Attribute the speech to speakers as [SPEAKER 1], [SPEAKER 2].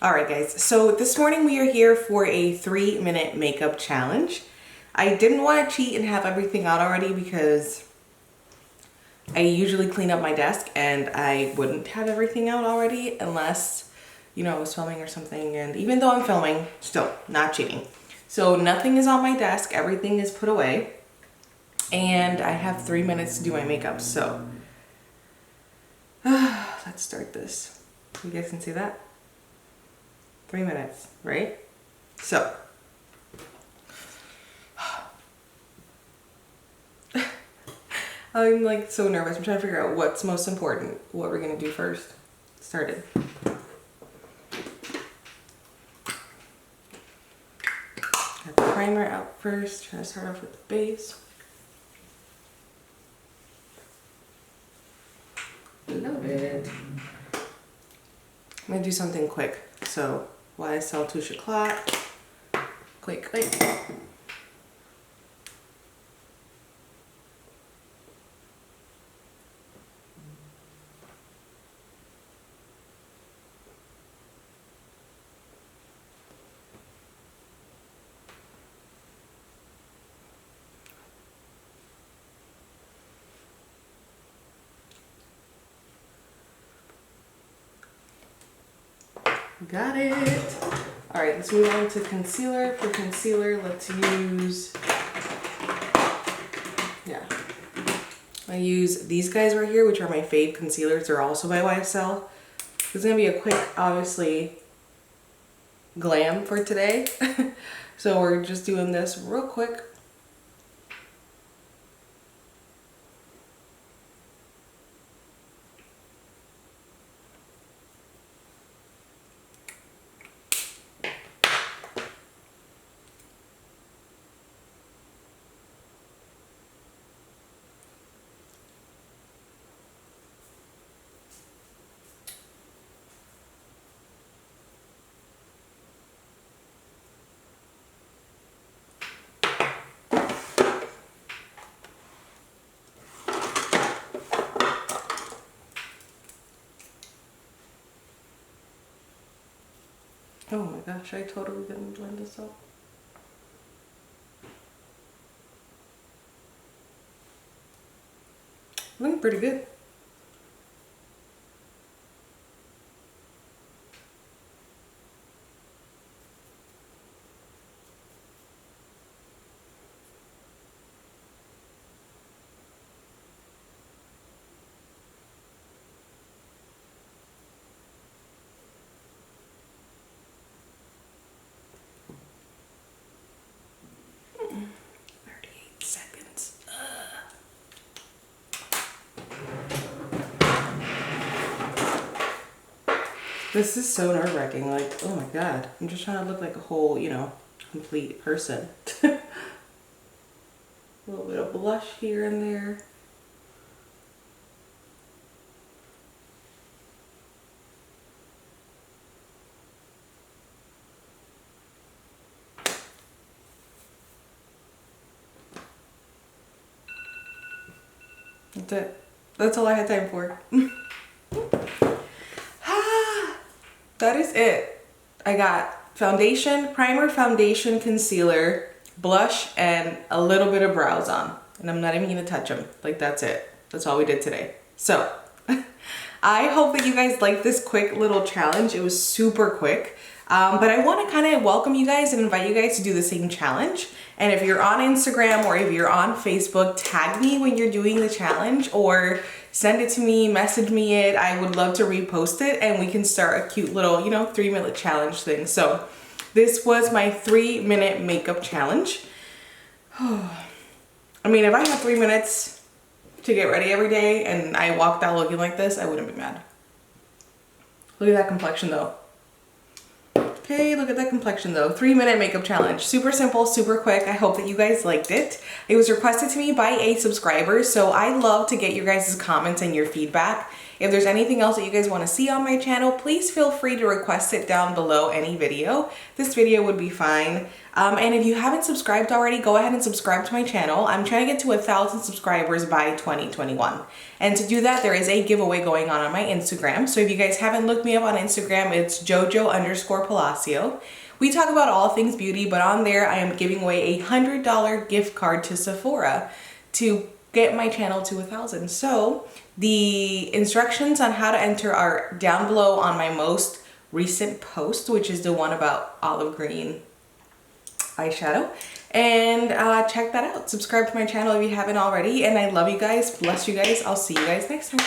[SPEAKER 1] Alright guys, so this morning we are here for a 3-minute makeup challenge. I didn't want to cheat and have everything out already because I usually clean up my desk and I wouldn't have everything out already unless, you know, I was filming or something, and even though I'm filming, still not cheating. So nothing is on my desk, everything is put away, and I have 3 minutes to do my makeup, so let's start this. You guys can see that? 3 minutes, right? So, I'm like so nervous. I'm trying to figure out what's most important, what we're gonna do first. Started. Got the primer out first. Trying to start off with the base. Love it. I'm gonna do something quick. So, YSL Touche Éclat. Quick. Got it. All right, let's move on to concealer. For concealer, let's use, I use these guys right here, which are my fave concealers. They're also by YSL. This is gonna be a quick, obviously, glam for today. So we're just doing this real quick. Oh my gosh, I totally didn't blend this up. Looking pretty good. This is so nerve-wracking, like, oh my god. I'm just trying to look like a whole, you know, complete person. A little bit of blush here and there. That's it. That's all I had time for. That is it. I got foundation, primer, foundation, concealer, blush, and a little bit of brows on. And I'm not even gonna touch them. Like, that's it. That's all we did today. So, I hope that you guys liked this quick little challenge. It was super quick. But I want to kind of welcome you guys and invite you guys to do the same challenge. And if you're on Instagram or if you're on Facebook, tag me when you're doing the challenge or send it to me, message me it. I would love to repost it and we can start a cute little, you know, 3-minute challenge thing. So this was my 3-minute makeup challenge. I mean, if I had 3 minutes to get ready every day and I walked out looking like this, I wouldn't be mad. Look at that complexion though. Okay, look at that complexion though. 3-minute makeup challenge. Super simple, super quick. I hope that you guys liked it. It was requested to me by a subscriber, so I love to get your guys' comments and your feedback. If there's anything else that you guys want to see on my channel, please feel free to request it down below any video. This video would be fine. And if you haven't subscribed already, go ahead and subscribe to my channel. I'm trying to get to 1,000 subscribers by 2021. And to do that, there is a giveaway going on my Instagram. So if you guys haven't looked me up on Instagram, it's jojo_palacio. We talk about all things beauty, but on there I am giving away a $100 gift card to Sephora to get my channel to 1,000. So the instructions on how to enter are down below on my most recent post, which is the one about olive green eyeshadow. And check that out. Subscribe to my channel if you haven't already. And I love you guys. Bless you guys. I'll see you guys next time.